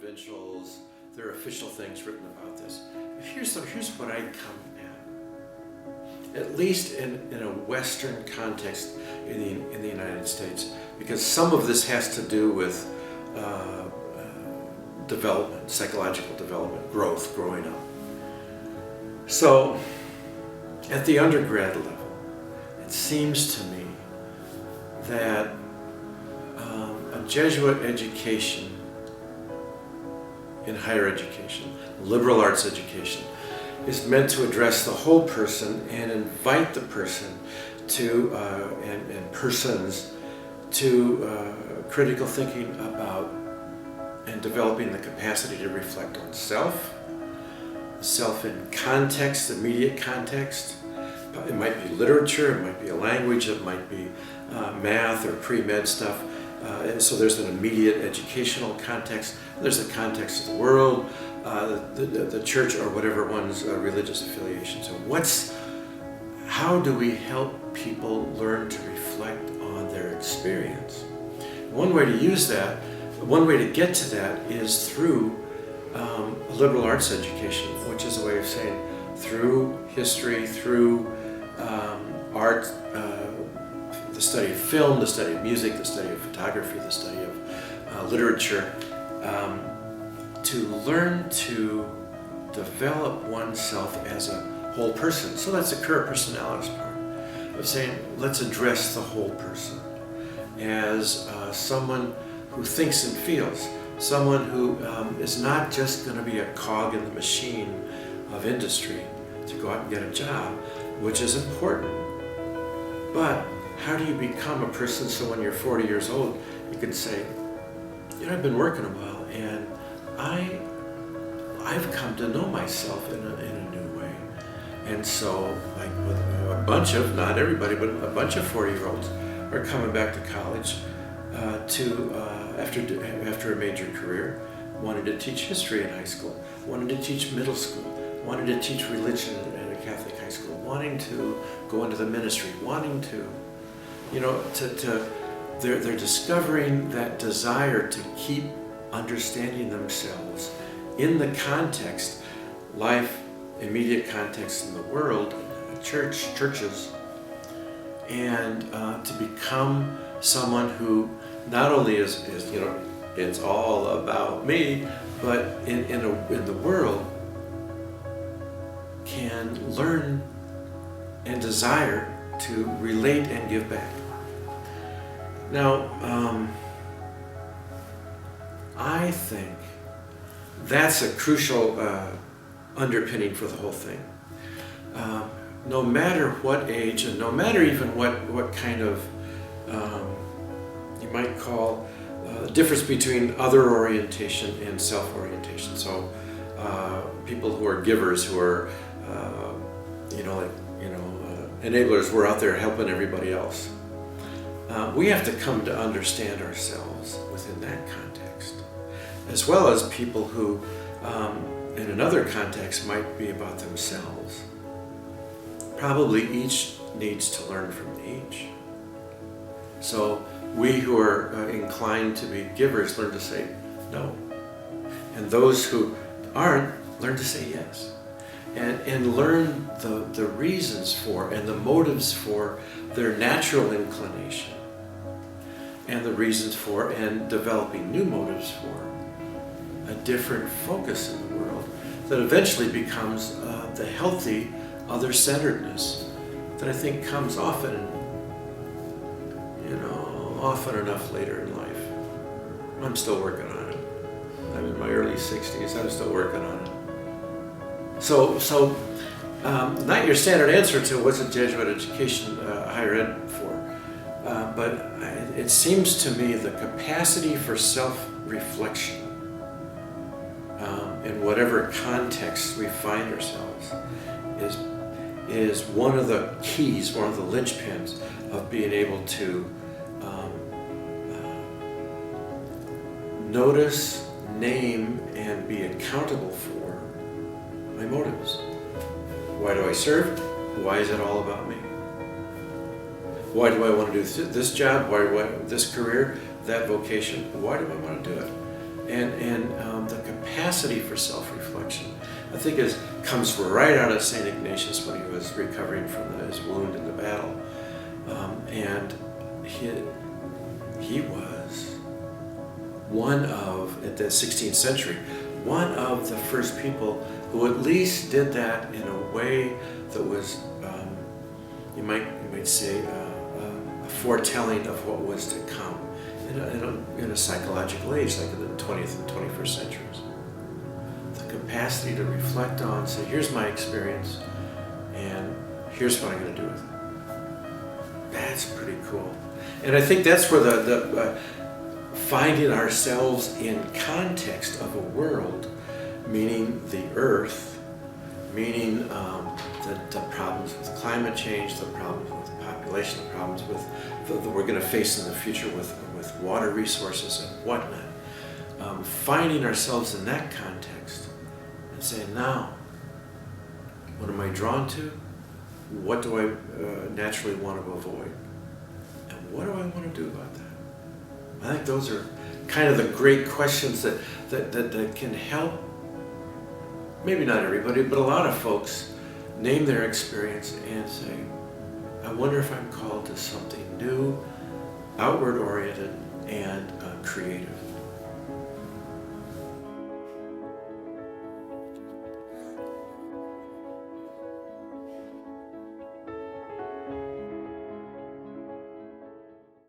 provincials. There are official things written about this. Here's what I come at least in a Western context in the United States, because some of this has to do with development, psychological development, growing up. So, at the undergrad level, it seems to me that a Jesuit education in higher education, liberal arts education, is meant to address the whole person and invite the person to, and persons to critical thinking about and developing the capacity to reflect on self in context, immediate context. It might be literature, it might be a language, it might be math or pre-med stuff. So there's an immediate educational context. There's the context of the world, the church, or whatever one's religious affiliation. So how do we help people learn to reflect on their experience? One way to use that, one way to get to that is through a liberal arts education, which is a way of saying through history, through art, the study of film, the study of music, the study of photography, the study of literature, to learn to develop oneself as a whole person. So that's the career personalities part of saying, let's address the whole person as someone who thinks and feels, someone who is not just going to be a cog in the machine of industry to go out and get a job, which is important. But how do you become a person so when you're 40 years old, you can say, I've been working a while and I've come to know myself in a new way. And so, like with a bunch of, not everybody, but a bunch of 40-year-olds are coming back to college after a major career, wanted to teach history in high school, wanted to teach middle school, wanted to teach religion at a Catholic high school, wanting to go into the ministry, wanting to, they're discovering that desire to keep understanding themselves in the context, life, immediate context in the world, churches, and to become someone who not only is it's all about me, but in the world can learn and desire to relate and give back. Now, I think that's a crucial underpinning for the whole thing. No matter what age, and no matter even what kind of you might call the difference between other orientation and self-orientation. So people who are givers, who are enablers, we're out there helping everybody else. We have to come to understand ourselves within that context, as well as people who in another context might be about themselves. Probably each needs to learn from each. So we who are inclined to be givers learn to say no. And those who aren't learn to say yes. And learn the reasons for and the motives for their natural inclination, and the reasons for and developing new motives for a different focus in the world that eventually becomes the healthy other-centeredness that I think comes often enough later in life. I'm still working on it. I'm in my early 60s, I'm still working on it. So not your standard answer to what's a Jesuit education, higher ed for, but it seems to me the capacity for self-reflection in whatever context we find ourselves is one of the keys, one of the linchpins of being able to notice, name, and be accountable for my motives. Why do I serve? Why is it all about me? Why do I want to do this job? Why this career, that vocation? Why do I want to do it? And the capacity for self-reflection, I think comes right out of St. Ignatius when he was recovering from his wound in the battle. And he was one of, at the 16th century, one of the first people who at least did that in a way that was, you might say, a foretelling of what was to come in a psychological age, like in the 20th and 21st centuries. The capacity to reflect on, say, here's my experience, and here's what I'm going to do with it. That's pretty cool. And I think that's where the finding ourselves in context of a world, meaning the earth, meaning the problems with climate change, the problems with population, the problems that we're going to face in the future with water resources and whatnot. Finding ourselves in that context and saying, now, what am I drawn to? What do I naturally want to avoid? And what do I want to do about that? I think those are kind of the great questions that can help, maybe not everybody, but a lot of folks name their experience and say, I wonder if I'm called to something new, outward oriented, and creative.